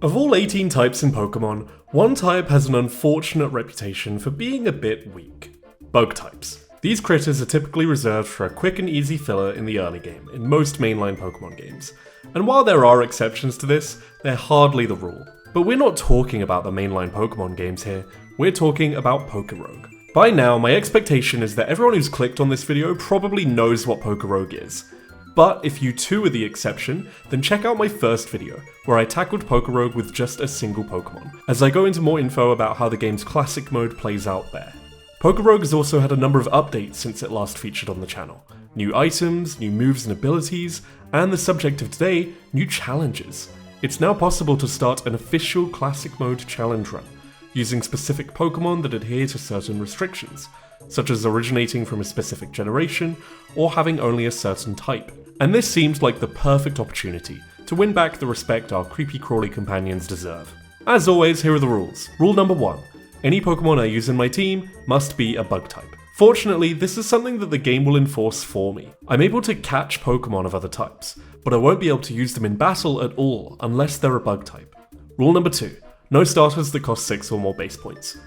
Of all 18 types in Pokemon, one type has an unfortunate reputation for being a bit weak. Bug types. These critters are typically reserved for a quick and easy filler in the early game in most mainline Pokemon games. And while there are exceptions to this, they're hardly the rule. But we're not talking about the mainline Pokemon games here, we're talking about PokeRogue. By now, my expectation is that everyone who's clicked on this video probably knows what PokeRogue is. But if you too are the exception, then check out my first video, where I tackled PokeRogue with just a single Pokemon, as I go into more info about how the game's classic mode plays out there. PokeRogue has also had a number of updates since it last featured on the channel. New items, new moves and abilities, and the subject of today, new challenges. It's now possible to start an official classic mode challenge run, using specific Pokemon that adhere to certain restrictions, such as originating from a specific generation, or having only a certain type. And this seemed like the perfect opportunity to win back the respect our creepy crawly companions deserve. As always, here are the rules. Rule number 1. Any Pokemon I use in my team must be a bug type. Fortunately, this is something that the game will enforce for me. I'm able to catch Pokemon of other types, but I won't be able to use them in battle at all unless they're a bug type. Rule number 2. No starters that cost 6 or more base points.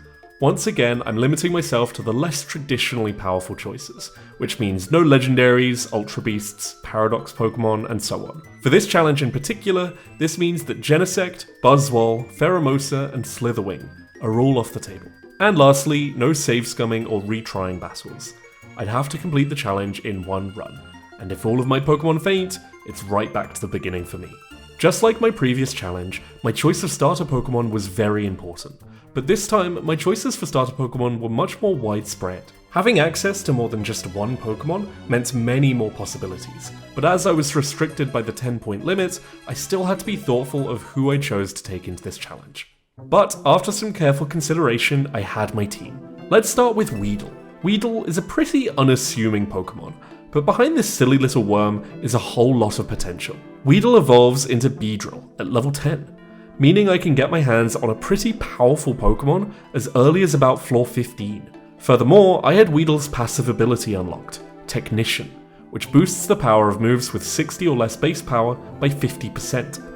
Once again, I'm limiting myself to the less traditionally powerful choices, which means no legendaries, ultra beasts, paradox Pokemon, and so on. For this challenge in particular, this means that Genesect, Buzzwole, Pheromosa, and Slitherwing are all off the table. And lastly, no save scumming or retrying battles. I'd have to complete the challenge in one run, and if all of my Pokemon faint, it's right back to the beginning for me. Just like my previous challenge, my choice of starter Pokemon was very important, but this time my choices for starter Pokemon were much more widespread. Having access to more than just one Pokemon meant many more possibilities, but as I was restricted by the 10-point limit, I still had to be thoughtful of who I chose to take into this challenge. But after some careful consideration, I had my team. Let's start with Weedle. Weedle is a pretty unassuming Pokemon, but behind this silly little worm is a whole lot of potential. Weedle evolves into Beedrill at level 10, meaning I can get my hands on a pretty powerful Pokemon as early as about floor 15. Furthermore, I had Weedle's passive ability unlocked, Technician, which boosts the power of moves with 60 or less base power by 50%.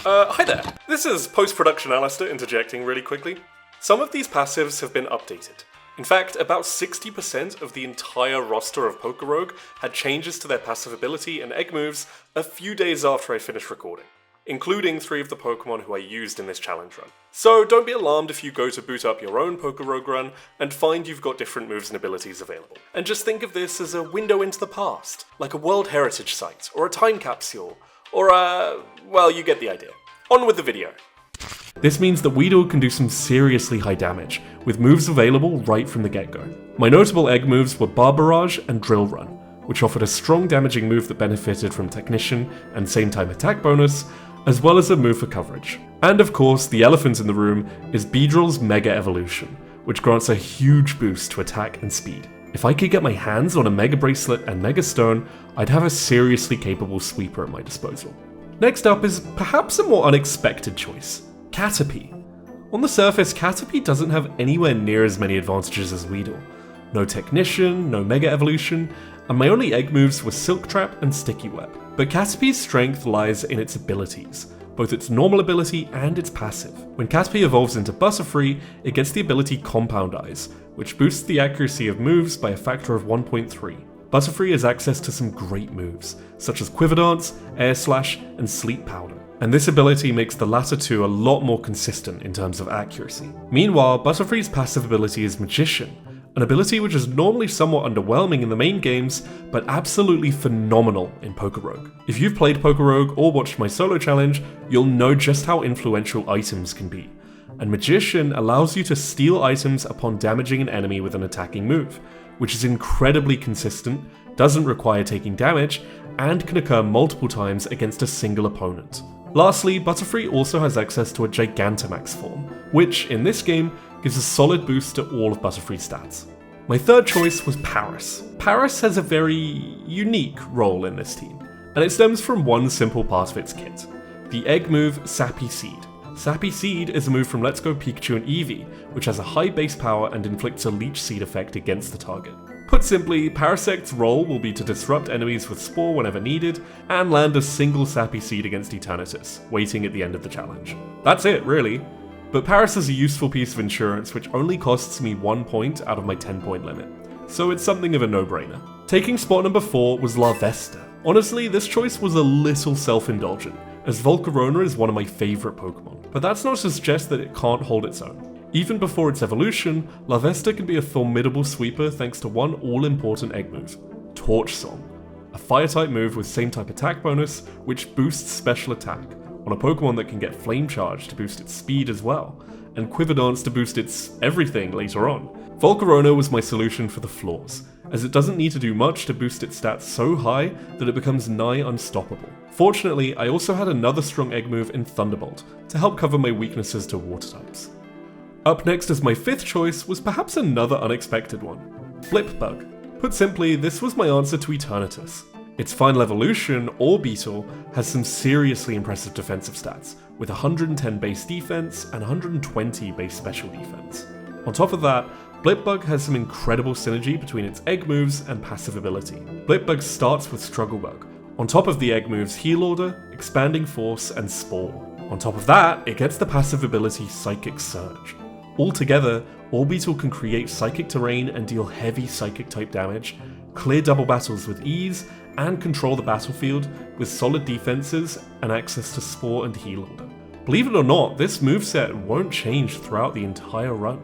Hi there, this is post-production Alistair interjecting really quickly. Some of these passives have been updated. In fact, about 60% of the entire roster of PokeRogue had changes to their passive ability and egg moves a few days after I finished recording, including 3 of the Pokemon who I used in this challenge run. So don't be alarmed if you go to boot up your own PokeRogue run and find you've got different moves and abilities available. And just think of this as a window into the past, like a World Heritage Site, or a time capsule, or well, you get the idea. On with the video. This means that Weedle can do some seriously high damage, with moves available right from the get-go. My notable egg moves were Barbarage and Drill Run, which offered a strong damaging move that benefited from Technician and same-time attack bonus, as well as a move for coverage. And of course, the elephant in the room is Beedrill's Mega Evolution, which grants a huge boost to attack and speed. If I could get my hands on a Mega Bracelet and Mega Stone, I'd have a seriously capable sweeper at my disposal. Next up is perhaps a more unexpected choice, Caterpie. On the surface, Caterpie doesn't have anywhere near as many advantages as Weedle. No Technician, no Mega Evolution, and my only egg moves were Silk Trap and Sticky Web. But Caterpie's strength lies in its abilities, both its normal ability and its passive. When Caterpie evolves into Butterfree, it gets the ability Compound Eyes, which boosts the accuracy of moves by a factor of 1.3. Butterfree has access to some great moves, such as Quiver Dance, Air Slash, and Sleep Powder, and this ability makes the latter two a lot more consistent in terms of accuracy. Meanwhile, Butterfree's passive ability is Magician, an ability which is normally somewhat underwhelming in the main games, but absolutely phenomenal in PokeRogue. If you've played PokeRogue or watched my solo challenge, you'll know just how influential items can be. And Magician allows you to steal items upon damaging an enemy with an attacking move, which is incredibly consistent, doesn't require taking damage, and can occur multiple times against a single opponent. Lastly, Butterfree also has access to a Gigantamax form, which, in this game, gives a solid boost to all of Butterfree's stats. My third choice was Paris. Paris has a very unique role in this team, and it stems from one simple part of its kit, the egg move Sappy Seed. Sappy Seed is a move from Let's Go Pikachu and Eevee, which has a high base power and inflicts a Leech Seed effect against the target. Put simply, Parasect's role will be to disrupt enemies with Spore whenever needed, and land a single Sappy Seed against Eternatus, waiting at the end of the challenge. That's it, really. But Paras is a useful piece of insurance which only costs me 1 point out of my 10-point limit, so it's something of a no-brainer. Taking spot number 4 was Larvesta. Honestly, this choice was a little self-indulgent, as Volcarona is one of my favourite Pokemon, but that's not to suggest that it can't hold its own. Even before its evolution, Larvesta can be a formidable sweeper thanks to one all-important egg move, Torch Song, a fire-type move with same-type attack bonus which boosts special attack, on a Pokemon that can get Flame Charge to boost its speed as well, and Quiver Dance to boost its everything later on. Volcarona was my solution for the flaws, as it doesn't need to do much to boost its stats so high that it becomes nigh unstoppable. Fortunately, I also had another strong egg move in Thunderbolt to help cover my weaknesses to water types. Up next as my 5th choice was perhaps another unexpected one, Flipbug. Put simply, this was my answer to Eternatus. Its final evolution, Orbeetle, has some seriously impressive defensive stats, with 110 base defense and 120 base special defense. On top of that, Blipbug has some incredible synergy between its egg moves and passive ability. Blipbug starts with Struggle Bug. On top of the egg moves Heal Order, Expanding Force, and Spore. On top of that, it gets the passive ability Psychic Surge. Altogether, Orbeetle can create Psychic Terrain and deal heavy Psychic type damage, clear double battles with ease, and control the battlefield with solid defenses and access to Spore and Heal Order. Believe it or not, this moveset won't change throughout the entire run.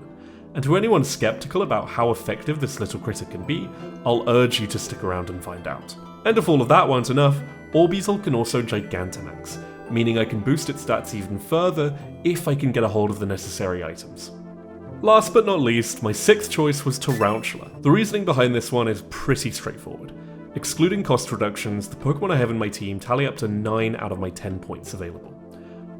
And to anyone skeptical about how effective this little critter can be, I'll urge you to stick around and find out. And if all of that weren't enough, Orbeetle can also Gigantamax, meaning I can boost its stats even further if I can get a hold of the necessary items. Last but not least, my 6th choice was Tarantula. The reasoning behind this one is pretty straightforward. Excluding cost reductions, the Pokemon I have in my team tally up to 9 out of my 10 points available.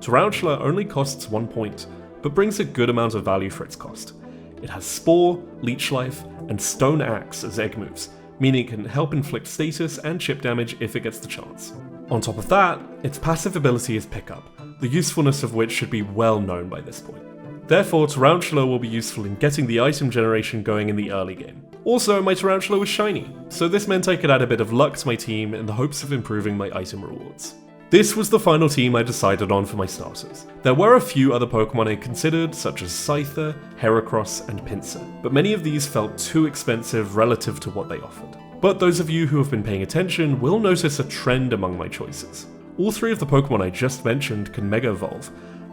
Tarantula only costs 1 point, but brings a good amount of value for its cost. It has Spore, Leech Life, and Stone Axe as egg moves, meaning it can help inflict status and chip damage if it gets the chance. On top of that, its passive ability is Pickup, the usefulness of which should be well known by this point. Therefore, Tarantula will be useful in getting the item generation going in the early game. Also, my Tarantula was shiny, so this meant I could add a bit of luck to my team in the hopes of improving my item rewards. This was the final team I decided on for my starters. There were a few other Pokemon I considered, such as Scyther, Heracross, and Pinsir, but many of these felt too expensive relative to what they offered. But those of you who have been paying attention will notice a trend among my choices. All 3 of the Pokemon I just mentioned can Mega Evolve,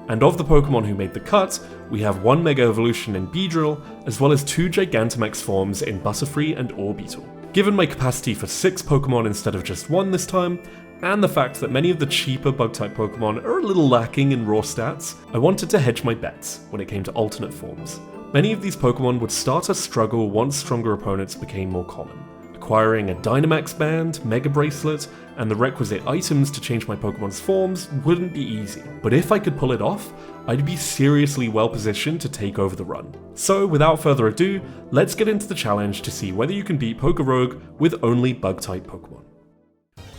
and of the Pokemon who made the cut, we have 1 Mega Evolution in Beedrill, as well as 2 Gigantamax forms in Butterfree and Orbeetle. Given my capacity for 6 Pokemon instead of just 1 this time, and the fact that many of the cheaper Bug-type Pokemon are a little lacking in raw stats, I wanted to hedge my bets when it came to alternate forms. Many of these Pokemon would start to struggle once stronger opponents became more common. Acquiring a Dynamax Band, Mega Bracelet, and the requisite items to change my Pokemon's forms wouldn't be easy, but if I could pull it off, I'd be seriously well positioned to take over the run. So without further ado, let's get into the challenge to see whether you can beat PokeRogue with only Bug-type Pokemon.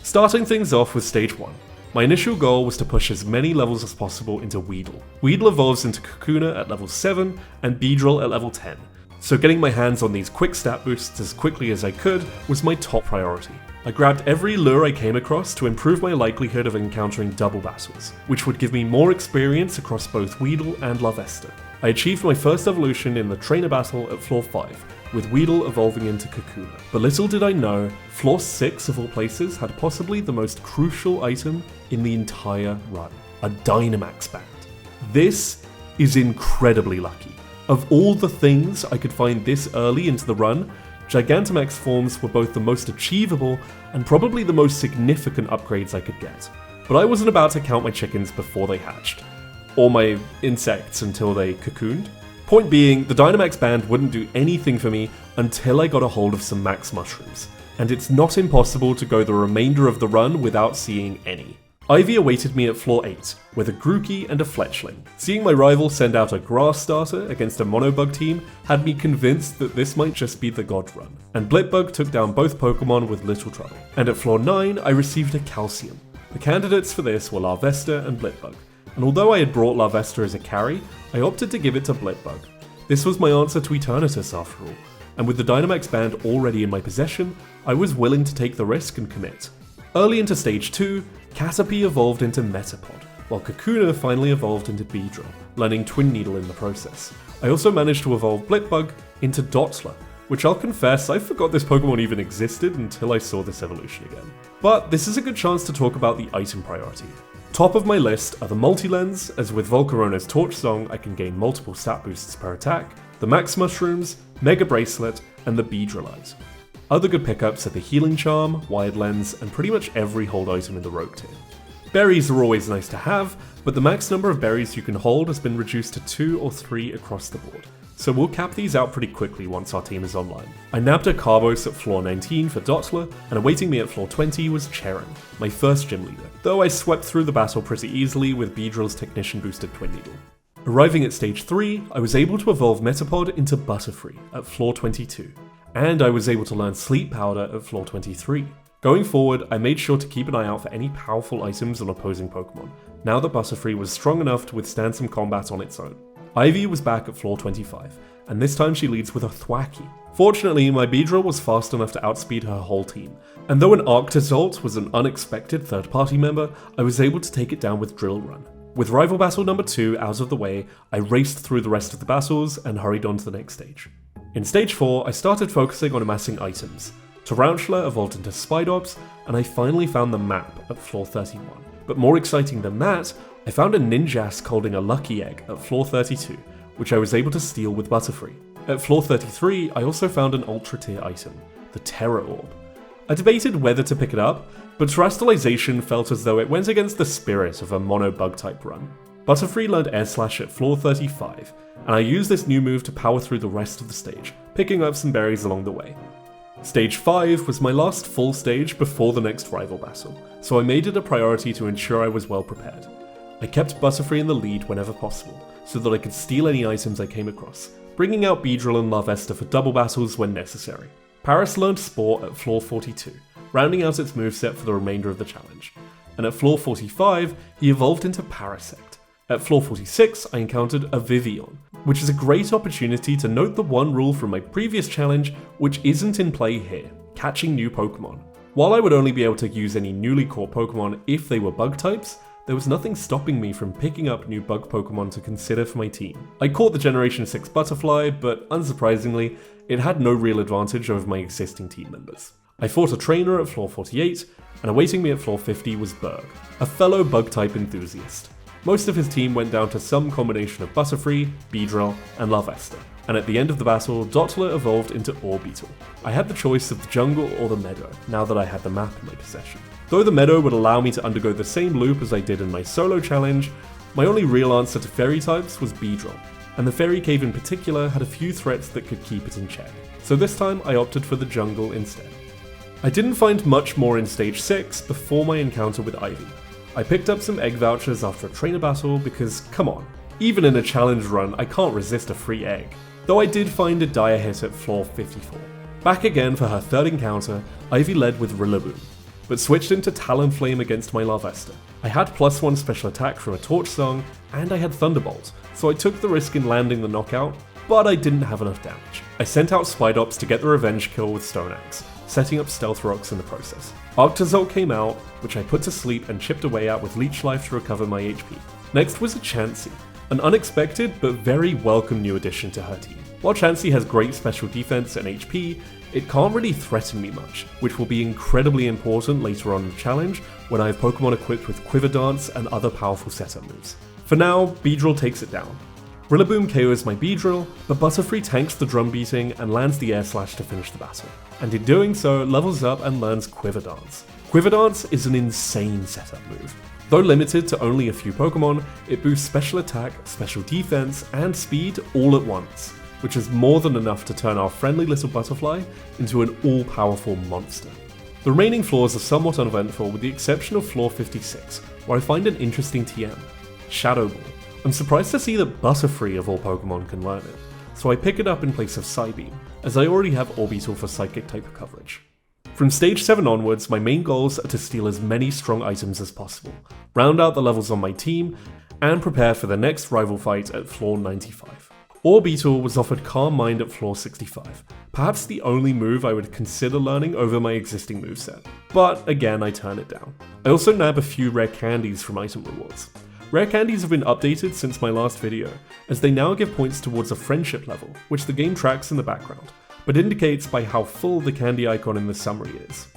Starting things off with Stage 1. My initial goal was to push as many levels as possible into Weedle. Weedle evolves into Kakuna at level 7 and Beedrill at level 10, so getting my hands on these quick stat boosts as quickly as I could was my top priority. I grabbed every lure I came across to improve my likelihood of encountering double battles, which would give me more experience across both Weedle and Larvesta. I achieved my first evolution in the trainer battle at floor 5, with Weedle evolving into Kakuna. But little did I know, floor 6 of all places had possibly the most crucial item in the entire run, a Dynamax Band. This is incredibly lucky. Of all the things I could find this early into the run, Gigantamax forms were both the most achievable and probably the most significant upgrades I could get. But I wasn't about to count my chickens before they hatched, or my insects until they cocooned. Point being, the Dynamax Band wouldn't do anything for me until I got a hold of some Max Mushrooms, and it's not impossible to go the remainder of the run without seeing any. Ivy awaited me at floor 8, with a Grookey and a Fletchling. Seeing my rival send out a Grass starter against a Monobug team had me convinced that this might just be the God run, and Blipbug took down both Pokemon with little trouble. And at floor 9, I received a Calcium. The candidates for this were Larvesta and Blipbug, and although I had brought Larvesta as a carry, I opted to give it to Blipbug. This was my answer to Eternatus after all, and with the Dynamax Band already in my possession, I was willing to take the risk and commit. Early into Stage 2, Caterpie evolved into Metapod, while Kakuna finally evolved into Beedrill, learning Twin Needle in the process. I also managed to evolve Blipbug into Dottler, which I'll confess I forgot this Pokemon even existed until I saw this evolution again. But this is a good chance to talk about the item priority. Top of my list are the Multi-Lens, as with Volcarona's Torch Song I can gain multiple stat boosts per attack, the Max Mushrooms, Mega Bracelet, and the Beedrill Eyes. Other good pickups are the Healing Charm, Wide Lens, and pretty much every hold item in the Rogue tier. Berries are always nice to have, but the max number of berries you can hold has been reduced to 2 or 3 across the board, so we'll cap these out pretty quickly once our team is online. I nabbed a Carbos at floor 19 for Dottler, and awaiting me at floor 20 was Cheren, my first gym leader, though I swept through the battle pretty easily with Beedrill's Technician boosted Twin Needle. Arriving at stage 3, I was able to evolve Metapod into Butterfree at floor 22, and I was able to learn Sleep Powder at floor 23. Going forward, I made sure to keep an eye out for any powerful items on opposing Pokemon, now that Butterfree was strong enough to withstand some combat on its own. Ivy was back at floor 25, and this time she leads with a Thwackey. Fortunately, my Beedrill was fast enough to outspeed her whole team, and though an Arctozolt was an unexpected third-party member, I was able to take it down with Drill Run. With Rival Battle number 2 out of the way, I raced through the rest of the battles and hurried on to the next stage. In stage 4, I started focusing on amassing items. Tarantula evolved into Spidops, and I finally found the map at floor 31. But more exciting than that, I found a Ninjask holding a Lucky Egg at floor 32, which I was able to steal with Butterfree. At floor 33, I also found an Ultra Tier item, the Terror Orb. I debated whether to pick it up, but Terastallization felt as though it went against the spirit of a mono Bug-type run. Butterfree learned Air Slash at floor 35, and I used this new move to power through the rest of the stage, picking up some berries along the way. Stage 5 was my last full stage before the next rival battle, so I made it a priority to ensure I was well prepared. I kept Butterfree in the lead whenever possible, so that I could steal any items I came across, bringing out Beedrill and Larvesta for double battles when necessary. Paris learned Spore at floor 42, rounding out its moveset for the remainder of the challenge, and at floor 45 he evolved into Parasect. At floor 46 I encountered a Vivillon, which is a great opportunity to note the one rule from my previous challenge which isn't in play here, catching new Pokemon. While I would only be able to use any newly caught Pokemon if they were bug types, there was nothing stopping me from picking up new bug Pokemon to consider for my team. I caught the Generation 6 Butterfly, but unsurprisingly, it had no real advantage over my existing team members. I fought a trainer at floor 48, and awaiting me at floor 50 was Berg, a fellow bug-type enthusiast. Most of his team went down to some combination of Butterfree, Beedrill, and Larvesta, and at the end of the battle, Dottler evolved into Orbeetle. I had the choice of the jungle or the meadow, now that I had the map in my possession. Though the meadow would allow me to undergo the same loop as I did in my solo challenge, my only real answer to fairy types was Beedrill, and the fairy cave in particular had a few threats that could keep it in check, so this time I opted for the jungle instead. I didn't find much more in stage 6 before my encounter with Ivy. I picked up some egg vouchers after a trainer battle because, come on, even in a challenge run I can't resist a free egg, though I did find a dire hit at floor 54. Back again for her third encounter, Ivy led with Rillaboom, but switched into Talonflame against my Larvesta. I had +1 special attack from a Torch Song, and I had Thunderbolt, so I took the risk in landing the knockout, but I didn't have enough damage. I sent out Spidops to get the revenge kill with Stone Axe, setting up Stealth Rocks in the process. Arctozolt came out, which I put to sleep and chipped away at with Leech Life to recover my HP. Next was a Chansey, an unexpected but very welcome new addition to her team. While Chansey has great special defense and HP, it can't really threaten me much, which will be incredibly important later on in the challenge when I have Pokemon equipped with Quiver Dance and other powerful setup moves. For now, Beedrill takes it down. Rillaboom KOs my Beedrill, but Butterfree tanks the drum beating and lands the Air Slash to finish the battle, and in doing so levels up and learns Quiver Dance. Quiver Dance is an insane setup move. Though limited to only a few Pokemon, it boosts special attack, special defense, and speed all at once, which is more than enough to turn our friendly little butterfly into an all-powerful monster. The remaining floors are somewhat uneventful with the exception of floor 56, where I find an interesting TM, Shadow Ball. I'm surprised to see that Butterfree of all Pokemon can learn it, so I pick it up in place of Psybeam, as I already have Orbeetle for Psychic type coverage. From stage 7 onwards, my main goals are to steal as many strong items as possible, round out the levels on my team, and prepare for the next rival fight at floor 95. Orbeetle was offered Calm Mind at floor 65, perhaps the only move I would consider learning over my existing moveset, but again I turn it down. I also nab a few rare candies from item rewards. Rare candies have been updated since my last video, as they now give points towards a friendship level, which the game tracks in the background, but indicates by how full the candy icon in the summary is.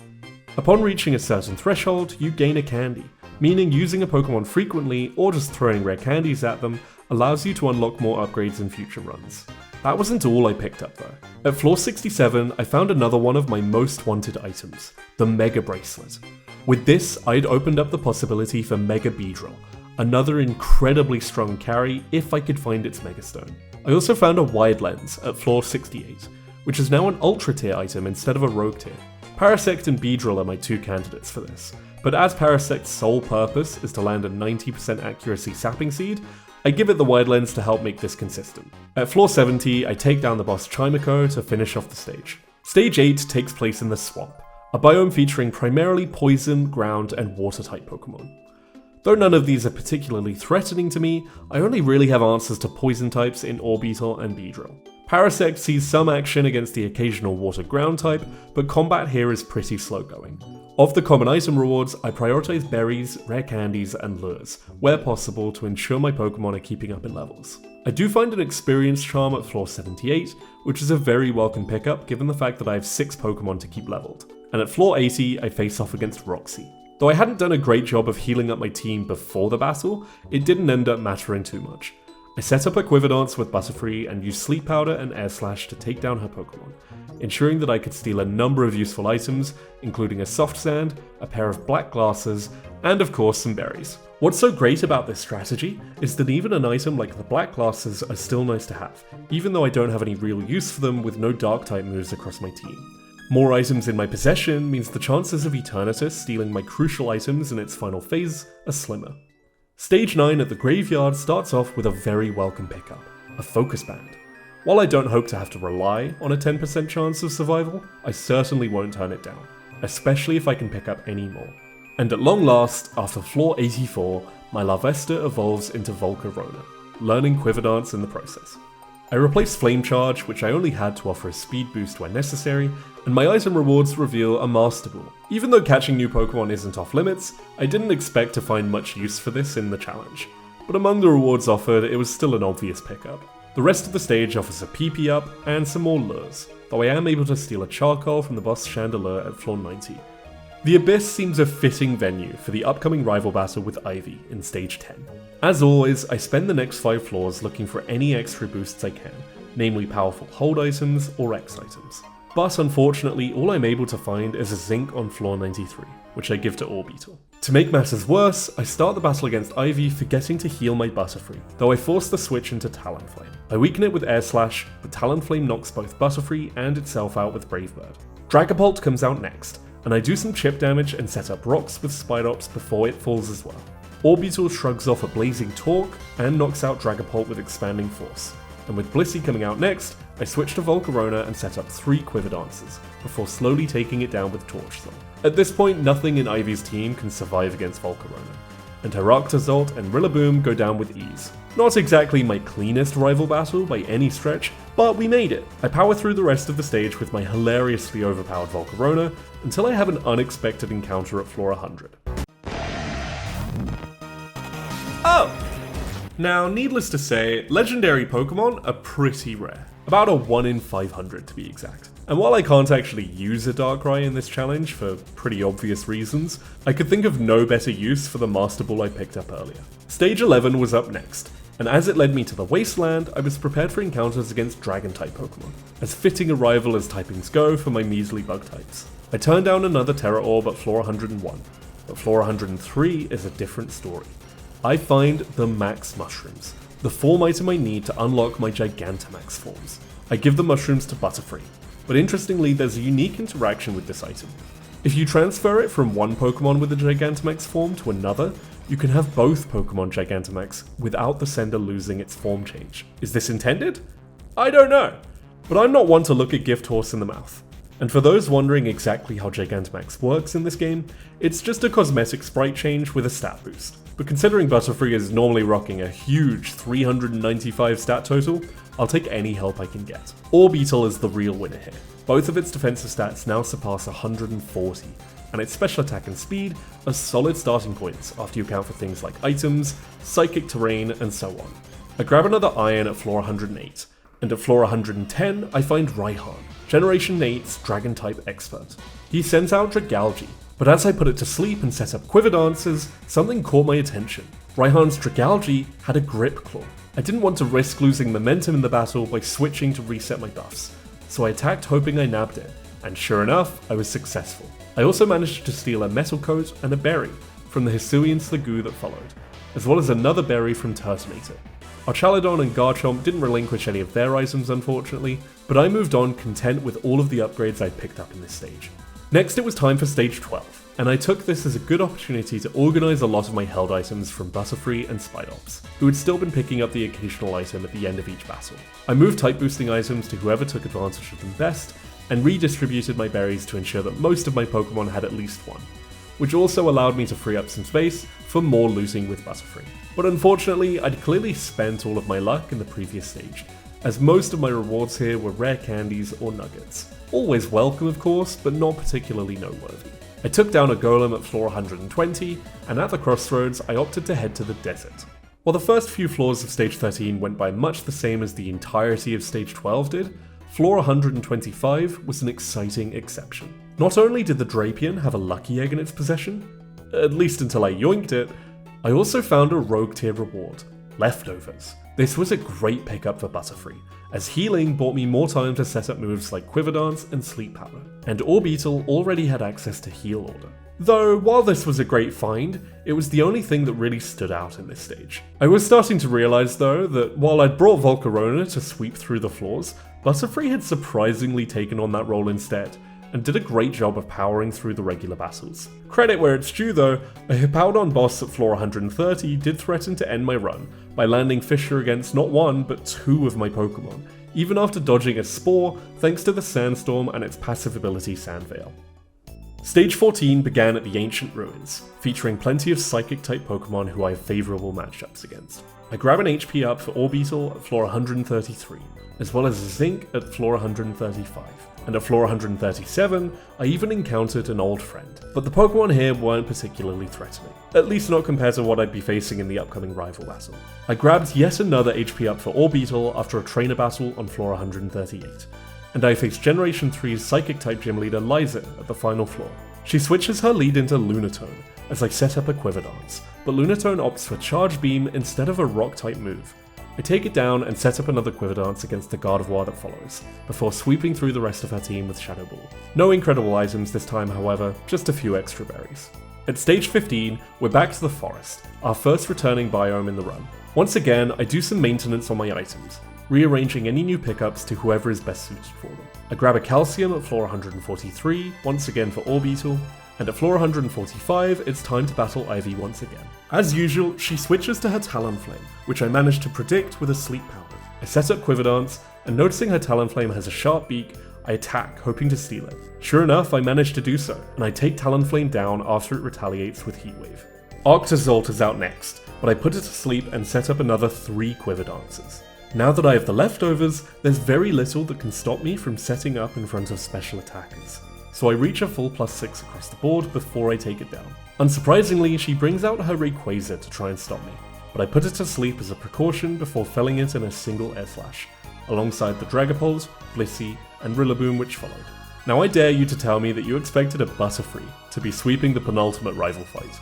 Upon reaching a certain threshold, you gain a candy, meaning using a Pokemon frequently or just throwing rare candies at them allows you to unlock more upgrades in future runs. That wasn't all I picked up though. At floor 67, I found another one of my most wanted items, the Mega Bracelet. With this, I'd opened up the possibility for Mega Beedrill, another incredibly strong carry if I could find its Megastone. I also found a Wide Lens at floor 68, which is now an Ultra tier item instead of a Rogue tier. Parasect and Beedrill are my two candidates for this, but as Parasect's sole purpose is to land a 90% accuracy Sapping Seed, I give it the Wide Lens to help make this consistent. At floor 70, I take down the boss Chimecho to finish off the stage. Stage 8 takes place in the Swamp, a biome featuring primarily poison, ground, and water type Pokemon. Though none of these are particularly threatening to me, I only really have answers to poison types in Orbeetle and Beedrill. Parasect sees some action against the occasional water-ground type, but combat here is pretty slow going. Of the common item rewards, I prioritize berries, rare candies, and lures, where possible to ensure my Pokemon are keeping up in levels. I do find an Experience Charm at floor 78, which is a very welcome pickup given the fact that I have 6 Pokemon to keep leveled. And at floor 80, I face off against Roxy. Though I hadn't done a great job of healing up my team before the battle, it didn't end up mattering too much. I set up a Quiver Dance with Butterfree and used Sleep Powder and Air Slash to take down her Pokemon, ensuring that I could steal a number of useful items, including a Soft Sand, a pair of black glasses, and of course some berries. What's so great about this strategy is that even an item like the black glasses are still nice to have, even though I don't have any real use for them with no dark type moves across my team. More items in my possession means the chances of Eternatus stealing my crucial items in its final phase are slimmer. Stage 9 at the Graveyard starts off with a very welcome pickup, a Focus Band. While I don't hope to have to rely on a 10% chance of survival, I certainly won't turn it down, especially if I can pick up any more. And at long last, after floor 84, my Larvesta evolves into Volcarona, learning Quiver Dance in the process. I replace Flame Charge, which I only had to offer a speed boost where necessary, and my item rewards reveal a Master Ball. Even though catching new Pokemon isn't off limits, I didn't expect to find much use for this in the challenge. But among the rewards offered, it was still an obvious pickup. The rest of the stage offers a PP up and some more lures, though I am able to steal a Charcoal from the boss Chandelure at floor 90. The Abyss seems a fitting venue for the upcoming rival battle with Ivy in stage 10. As always, I spend the next 5 floors looking for any extra boosts I can, namely powerful hold items or X items. But unfortunately, all I'm able to find is a Zinc on floor 93, which I give to Orbeetle. To make matters worse, I start the battle against Ivy forgetting to heal my Butterfree, though I force the switch into Talonflame. I weaken it with Air Slash, but Talonflame knocks both Butterfree and itself out with Brave Bird. Dragapult comes out next, and I do some chip damage and set up rocks with Spidops before it falls as well. Orbeetle shrugs off a Blazing Torque and knocks out Dragapult with Expanding Force. And with Blissey coming out next, I switch to Volcarona and set up 3 Quiver Dances, before slowly taking it down with Torch Song. At this point, nothing in Ivy's team can survive against Volcarona, and her Arctozolt and Rillaboom go down with ease. Not exactly my cleanest rival battle by any stretch, but we made it. I power through the rest of the stage with my hilariously overpowered Volcarona, until I have an unexpected encounter at floor 100. Oh! Now, needless to say, legendary Pokemon are pretty rare. About a 1 in 500 to be exact. And while I can't actually use a Darkrai in this challenge for pretty obvious reasons, I could think of no better use for the Master Ball I picked up earlier. Stage 11 was up next, and as it led me to the Wasteland, I was prepared for encounters against Dragon-type Pokemon, as fitting a rival as typings go for my measly bug types. I turned down another Terra Orb at floor 101, but floor 103 is a different story. I find the Max Mushrooms, the form item I need to unlock my Gigantamax forms. I give the mushrooms to Butterfree, but interestingly there's a unique interaction with this item. If you transfer it from one Pokemon with a Gigantamax form to another, you can have both Pokemon Gigantamax without the sender losing its form change. Is this intended? I don't know, but I'm not one to look a gift horse in the mouth. And for those wondering exactly how Gigantamax works in this game, it's just a cosmetic sprite change with a stat boost. but considering Butterfree is normally rocking a huge 395 stat total, I'll take any help I can get. Orbeetle is the real winner here. Both of its defensive stats now surpass 140, and its special attack and speed are solid starting points after you account for things like items, psychic terrain, and so on. I grab another Iron at floor 108, and at floor 110 I find Raihan, Generation 8's Dragon-type expert. He sends out Dragalge, but as I put it to sleep and set up Quiver Dances, something caught my attention. Raihan's Dragalge had a Grip Claw. I didn't want to risk losing momentum in the battle by switching to reset my buffs, so I attacked hoping I nabbed it, and sure enough, I was successful. I also managed to steal a Metal Coat and a berry from the Hisuian Sliggoo that followed, as well as another berry from Turtonator. Archaludon and Garchomp didn't relinquish any of their items unfortunately, but I moved on content with all of the upgrades I'd picked up in this stage. Next it was time for stage 12, and I took this as a good opportunity to organise a lot of my held items from Butterfree and Spidops, who had still been picking up the occasional item at the end of each battle. I moved type boosting items to whoever took advantage of them best, and redistributed my berries to ensure that most of my Pokemon had at least one, which also allowed me to free up some space for more looting with Butterfree. But unfortunately, I'd clearly spent all of my luck in the previous stage, as most of my rewards here were rare candies or nuggets. Always welcome of course, but not particularly noteworthy. I took down a Golem at floor 120, and at the crossroads I opted to head to the desert. While the first few floors of stage 13 went by much the same as the entirety of stage 12 did, floor 125 was an exciting exception. Not only did the Drapion have a lucky egg in its possession, at least until I yoinked it, I also found a rogue tier reward, Leftovers. This was a great pickup for Butterfree, as healing bought me more time to set up moves like Quiver Dance and Sleep Powder, and Orbeetle already had access to Heal Order. Though, while this was a great find, it was the only thing that really stood out in this stage. I was starting to realise though that while I'd brought Volcarona to sweep through the floors, Butterfree had surprisingly taken on that role instead, and did a great job of powering through the regular battles. Credit where it's due though, a Hippowdon boss at floor 130 did threaten to end my run by landing Fissure against not one but two of my Pokemon, even after dodging a Spore thanks to the Sandstorm and its passive ability Sandveil. Stage 14 began at the Ancient Ruins, featuring plenty of Psychic-type Pokemon who I have favourable matchups against. I grab an HP up for Orbeetle at floor 133, as well as a Zinc at floor 135. And at floor 137, I even encountered an old friend, but the Pokemon here weren't particularly threatening, at least not compared to what I'd be facing in the upcoming rival battle. I grabbed yet another HP up for Orbeetle after a trainer battle on floor 138, and I faced Generation 3's Psychic-type gym leader Liza at the final floor. She switches her lead into Lunatone as I set up a Quiver Dance, but Lunatone opts for Charge Beam instead of a Rock-type move. I take it down and set up another Quiver Dance against the Gardevoir that follows, before sweeping through the rest of her team with Shadow Ball. No incredible items this time however, just a few extra berries. At stage 15, we're back to the forest, our first returning biome in the run. Once again, I do some maintenance on my items, rearranging any new pickups to whoever is best suited for them. I grab a Calcium at floor 143, once again for Orbeetle, and at floor 145, it's time to battle Ivy once again. As usual, she switches to her Talonflame, which I managed to predict with a Sleep Powder. I set up Quiver Dance, and noticing her Talonflame has a sharp beak, I attack, hoping to steal it. Sure enough, I manage to do so, and I take Talonflame down after it retaliates with Heat Wave. Arctozolt is out next, but I put it to sleep and set up another 3 Quiver Dances. Now that I have the leftovers, there's very little that can stop me from setting up in front of special attackers. So I reach a full +6 across the board before I take it down. Unsurprisingly, she brings out her Rayquaza to try and stop me, but I put it to sleep as a precaution before felling it in a single Air Slash, alongside the Dragapult, Blissey, and Rillaboom which followed. Now I dare you to tell me that you expected a Butterfree to be sweeping the penultimate rival fight.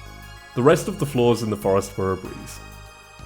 The rest of the floors in the forest were a breeze.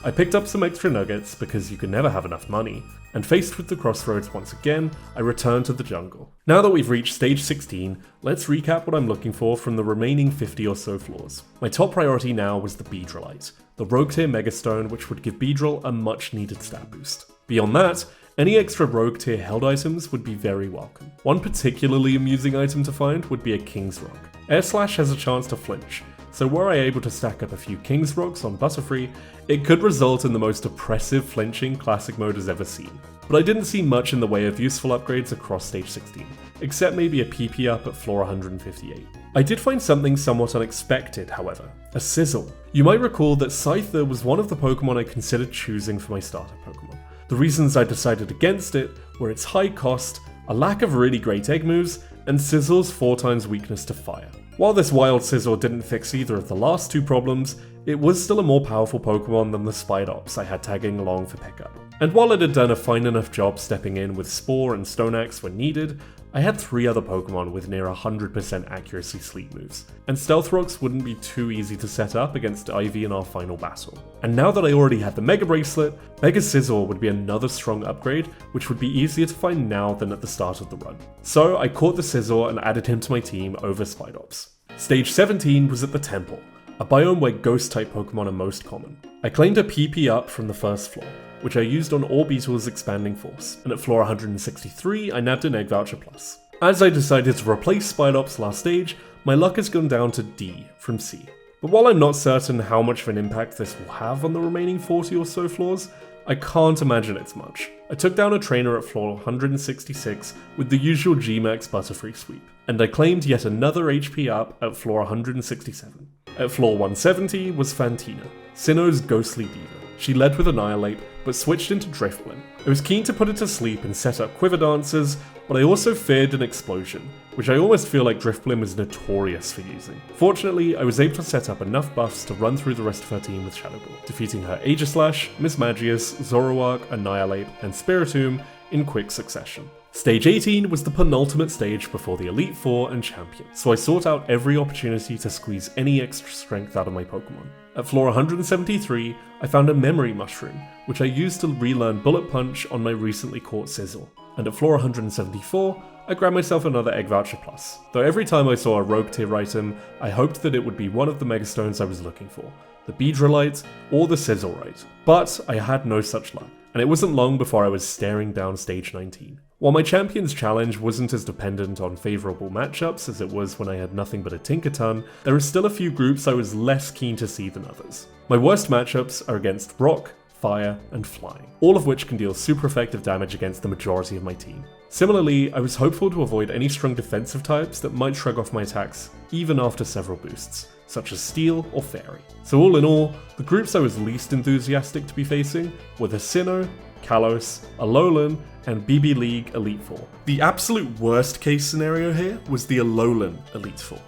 I picked up some extra nuggets because you can never have enough money, and faced with the crossroads once again, I returned to the jungle. Now that we've reached stage 16, let's recap what I'm looking for from the remaining 50 or so floors. My top priority now was the Beedrillite, the Rogue tier Megastone which would give Beedrill a much needed stat boost. Beyond that, any extra Rogue tier held items would be very welcome. One particularly amusing item to find would be a King's Rock. Air Slash has a chance to flinch, so were I able to stack up a few King's Rocks on Butterfree, it could result in the most oppressive flinching Classic mode has ever seen. But I didn't see much in the way of useful upgrades across stage 16, except maybe a PP up at floor 158. I did find something somewhat unexpected, however, a Sizzle. You might recall that Scyther was one of the Pokemon I considered choosing for my starter Pokemon. The reasons I decided against it were its high cost, a lack of really great egg moves, and Sizzle's 4 times weakness to fire. While this wild Sizzle didn't fix either of the last 2 problems, it was still a more powerful Pokemon than the Spidops I had tagging along for pickup. And while it had done a fine enough job stepping in with Spore and Stoneaxe when needed, I had 3 other Pokemon with near 100% accuracy sleep moves, and Stealth Rocks wouldn't be too easy to set up against Ivy in our final battle. And now that I already had the Mega Bracelet, Mega Sizzle would be another strong upgrade, which would be easier to find now than at the start of the run. So I caught the Sizzle and added him to my team over Spidops. Stage 17 was at the Temple, a biome where Ghost-type Pokemon are most common. I claimed a PP up from the first floor, which I used on Orbeetle's Expanding Force, and at floor 163 I nabbed an Egg Voucher Plus. As I decided to replace Spidops last stage, my luck has gone down to D from C. But while I'm not certain how much of an impact this will have on the remaining 40 or so floors, I can't imagine it's much. I took down a trainer at floor 166 with the usual G-Max Butterfree sweep, and I claimed yet another HP up at floor 167. At floor 170 was Fantina, Sinnoh's ghostly diva. She led with Annihilate, but switched into Drifblim. I was keen to put it to sleep and set up Quiver Dances, but I also feared an explosion, which I almost feel like Drifblim is notorious for using. Fortunately, I was able to set up enough buffs to run through the rest of her team with Shadow Ball, defeating her Aegislash, Mismagius, Zoroark, Annihilate, and Spiritomb in quick succession. Stage 18 was the penultimate stage before the Elite Four and Champion, so I sought out every opportunity to squeeze any extra strength out of my Pokemon. At floor 173, I found a Memory Mushroom, which I used to relearn Bullet Punch on my recently caught Sizzle. And at floor 174, I grabbed myself another Egg Voucher Plus, though every time I saw a Rogue tier item, I hoped that it would be one of the Megastones I was looking for, the Beedrillite or the Sizzlerite. But I had no such luck, and it wasn't long before I was staring down stage 19. While my Champion's Challenge wasn't as dependent on favourable matchups as it was when I had nothing but a Tinkaton, there are still a few groups I was less keen to see than others. My worst matchups are against Rock, Fire, and Flying, all of which can deal super effective damage against the majority of my team. Similarly, I was hopeful to avoid any strong defensive types that might shrug off my attacks even after several boosts, such as Steel or Fairy. So all in all, the groups I was least enthusiastic to be facing were the Sinnoh, Kalos, Alolan, and BB League Elite Four. The absolute worst case scenario here was the Alolan Elite Four.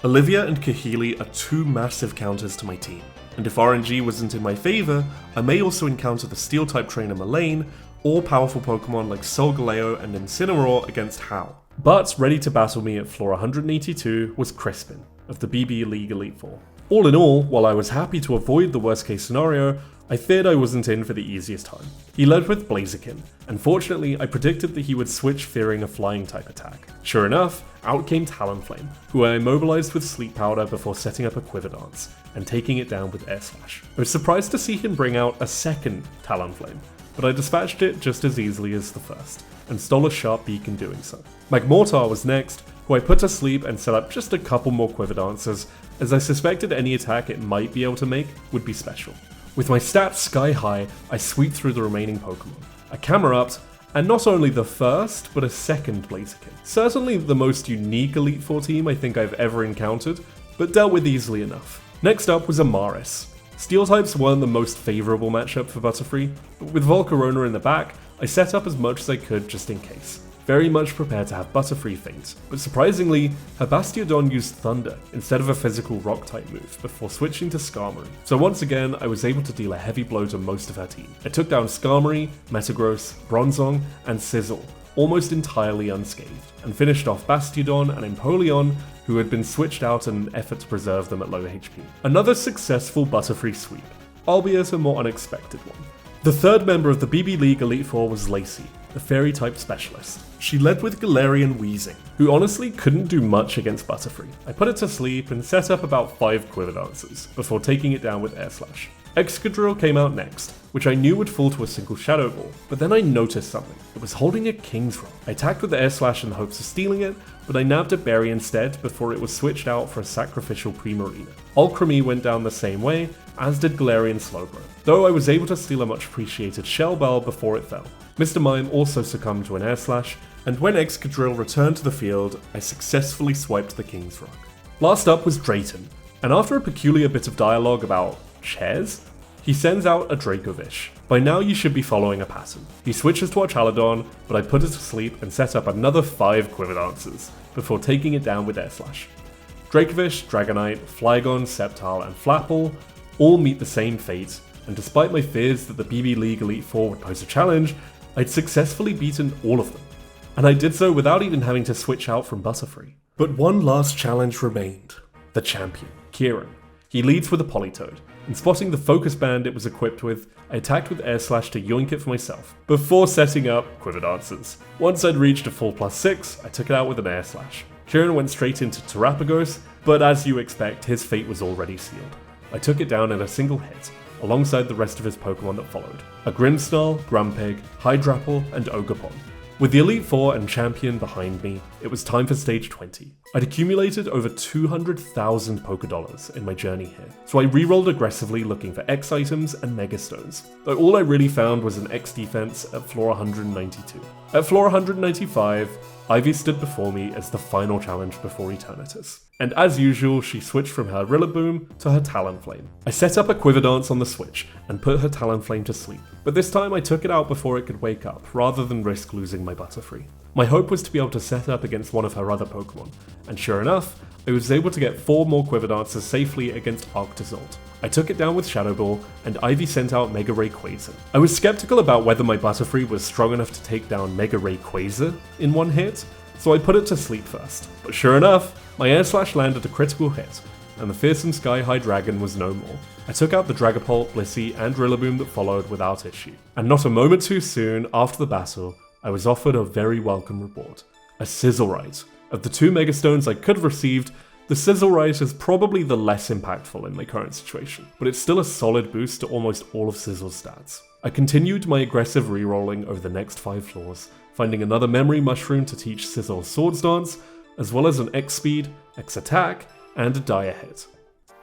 Olivia and Kahili are 2 massive counters to my team, and if RNG wasn't in my favour, I may also encounter the Steel-type trainer Malane, or powerful Pokemon like Solgaleo and Incineroar against Hau. But ready to battle me at floor 182 was Crispin, of the BB League Elite Four. All in all, while I was happy to avoid the worst case scenario, I feared I wasn't in for the easiest time. He led with Blaziken, and fortunately I predicted that he would switch fearing a flying type attack. Sure enough, out came Talonflame, who I immobilized with Sleep Powder before setting up a Quiver Dance, and taking it down with Air Slash. I was surprised to see him bring out a second Talonflame, but I dispatched it just as easily as the first, and stole a sharp beak in doing so. Magmortar was next, who I put to sleep and set up just a couple more Quiver Dances, as I suspected any attack it might be able to make would be special. With my stats sky high, I sweep through the remaining Pokemon. I camera upped, and not only the first, but a second Blaziken. Certainly the most unique Elite Four team I think I've ever encountered, but dealt with easily enough. Next up was Amaris. Steel types weren't the most favourable matchup for Butterfree, but with Volcarona in the back, I set up as much as I could just in case. Very much prepared to have Butterfree faint, but surprisingly, her Bastiodon used Thunder instead of a physical Rock-type move before switching to Skarmory. So once again, I was able to deal a heavy blow to most of her team. I took down Skarmory, Metagross, Bronzong, and Sizzle, almost entirely unscathed, and finished off Bastiodon and Empoleon, who had been switched out in an effort to preserve them at low HP. Another successful Butterfree sweep, albeit a more unexpected one. The third member of the BB League Elite Four was Lacey, the Fairy-type specialist. She led with Galarian Weezing, who honestly couldn't do much against Butterfree. I put it to sleep and set up about 5 Quiver Dances, before taking it down with Air Slash. Excadrill came out next, which I knew would fall to a single Shadow Ball, but then I noticed something. It was holding a King's Rock. I attacked with the Air Slash in the hopes of stealing it, but I nabbed a Berry instead before it was switched out for a sacrificial Primarina. Alcremie went down the same way, as did Galarian Slowbro, though I was able to steal a much appreciated Shell Bell before it fell. Mr. Mime also succumbed to an Air Slash, and when Excadrill returned to the field, I successfully swiped the King's Rock. Last up was Drayton, and after a peculiar bit of dialogue about chairs, he sends out a Dracovish. By now you should be following a pattern. He switches to Archaludon, but I put it to sleep and set up another 5 Quiverdances, before taking it down with Air Slash. Dracovish, Dragonite, Flygon, Sceptile, and Flapple all meet the same fate, and despite my fears that the BB League Elite Four would pose a challenge, I'd successfully beaten all of them. And I did so without even having to switch out from Butterfree. But one last challenge remained. The champion, Cheren. He leads with a Politoed, and spotting the focus band it was equipped with, I attacked with Air Slash to yoink it for myself, before setting up Quiverdances. Once I'd reached a full +6, I took it out with an Air Slash. Cheren went straight into Terapagos, but as you expect, his fate was already sealed. I took it down in a single hit, alongside the rest of his Pokemon that followed. A Grimmsnarl, Grumpig, Hydrapple, and Ogerpon. With the Elite Four and Champion behind me, it was time for Stage 20. I'd accumulated over 200,000 Pokédollars in my journey here, so I rerolled aggressively looking for X items and Megastones, though all I really found was an X defense at floor 192. At floor 195, Ivy stood before me as the final challenge before Eternatus. And as usual, she switched from her Rillaboom to her Talonflame. I set up a Quiverdance on the switch and put her Talonflame to sleep, but this time I took it out before it could wake up, rather than risk losing my Butterfree. My hope was to be able to set up against one of her other Pokemon, and sure enough, I was able to get 4 more Quiverdances safely against Arctozolt. I took it down with Shadow Ball, and Ivy sent out Mega Ray Quasar. I was skeptical about whether my Butterfree was strong enough to take down Mega Ray Quasar in one hit, so I put it to sleep first. But sure enough, my Air Slash landed a critical hit, and the fearsome Sky High Dragon was no more. I took out the Dragapult, Blissey, and Rillaboom that followed without issue. And not a moment too soon, after the battle, I was offered a very welcome reward. A Sizzlerite. Of the 2 Megastones I could have received, the Sizzlerite is probably the less impactful in my current situation, but it's still a solid boost to almost all of Sizzle's stats. I continued my aggressive rerolling over the next 5 floors, finding another Memory Mushroom to teach Sizzle Swords Dance, as well as an X Speed, X Attack, and a Dire Hit.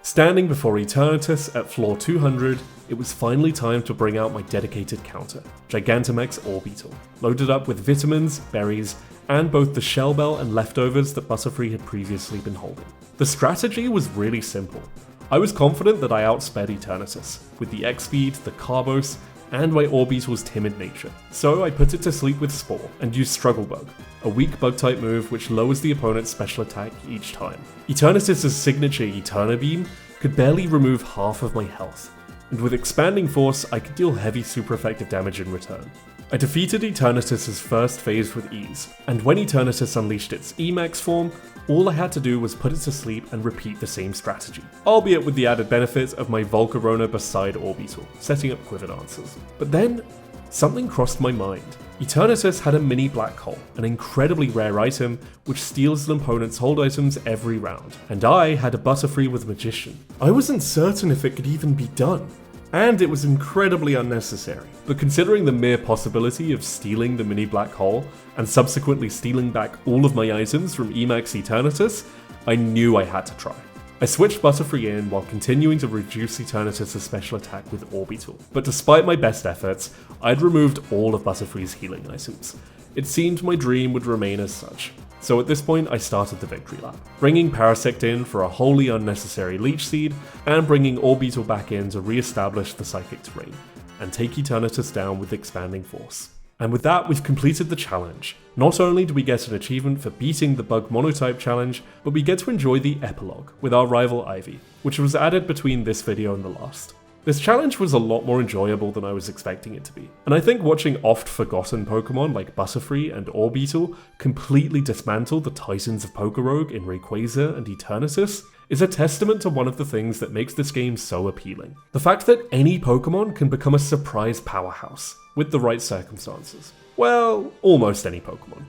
Standing before Eternatus at floor 200, it was finally time to bring out my dedicated counter, Gigantamax Orbeetle, loaded up with vitamins, berries, and both the Shell Bell and leftovers that Butterfree had previously been holding. The strategy was really simple. I was confident that I outsped Eternatus, with the X-Speed, the Carbos, and my Orbeetle's timid nature. So I put it to sleep with Spore, and used Struggle Bug, a weak Bug-type move which lowers the opponent's special attack each time. Eternatus' signature Eterna Beam could barely remove half of my health, and with Expanding Force I could deal heavy super effective damage in return. I defeated Eternatus' first phase with ease, and when Eternatus unleashed its Emax form, all I had to do was put it to sleep and repeat the same strategy, albeit with the added benefit of my Volcarona beside Orbeetle, setting up Quiverdances. But then, something crossed my mind. Eternatus had a mini black hole, an incredibly rare item which steals an opponent's hold items every round, and I had a Butterfree with Magician. I wasn't certain if it could even be done, and it was incredibly unnecessary. But considering the mere possibility of stealing the mini black hole, and subsequently stealing back all of my items from Emax Eternatus, I knew I had to try. I switched Butterfree in while continuing to reduce Eternatus' special attack with Orbeetle, but despite my best efforts, I'd removed all of Butterfree's healing items. It seemed my dream would remain as such, so at this point I started the victory lap, bringing Parasect in for a wholly unnecessary Leech Seed, and bringing Orbeetle back in to re-establish the Psychic Terrain, and take Eternatus down with Expanding Force. And with that, we've completed the challenge. Not only do we get an achievement for beating the Bug Monotype challenge, but we get to enjoy the epilogue with our rival Ivy, which was added between this video and the last. This challenge was a lot more enjoyable than I was expecting it to be, and I think watching oft-forgotten Pokemon like Butterfree and Orbeetle completely dismantle the titans of PokeRogue in Rayquaza and Eternatus is a testament to one of the things that makes this game so appealing. The fact that any Pokemon can become a surprise powerhouse, with the right circumstances. Well, almost any Pokemon.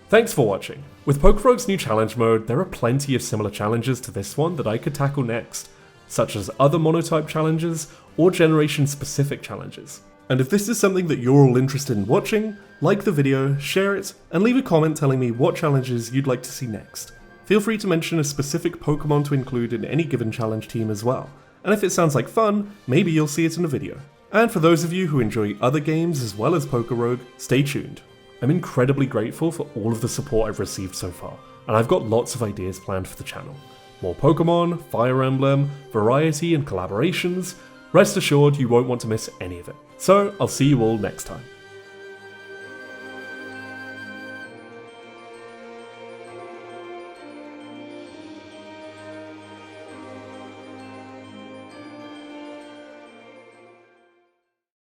Thanks for watching. With PokeRogue's new challenge mode, there are plenty of similar challenges to this one that I could tackle next, such as other monotype challenges or generation-specific challenges. And if this is something that you're all interested in watching, like the video, share it, and leave a comment telling me what challenges you'd like to see next. Feel free to mention a specific Pokemon to include in any given challenge team as well, and if it sounds like fun, maybe you'll see it in a video. And for those of you who enjoy other games as well as PokeRogue, stay tuned. I'm incredibly grateful for all of the support I've received so far, and I've got lots of ideas planned for the channel. More Pokemon, Fire Emblem, variety and collaborations. Rest assured you won't want to miss any of it. So I'll see you all next time.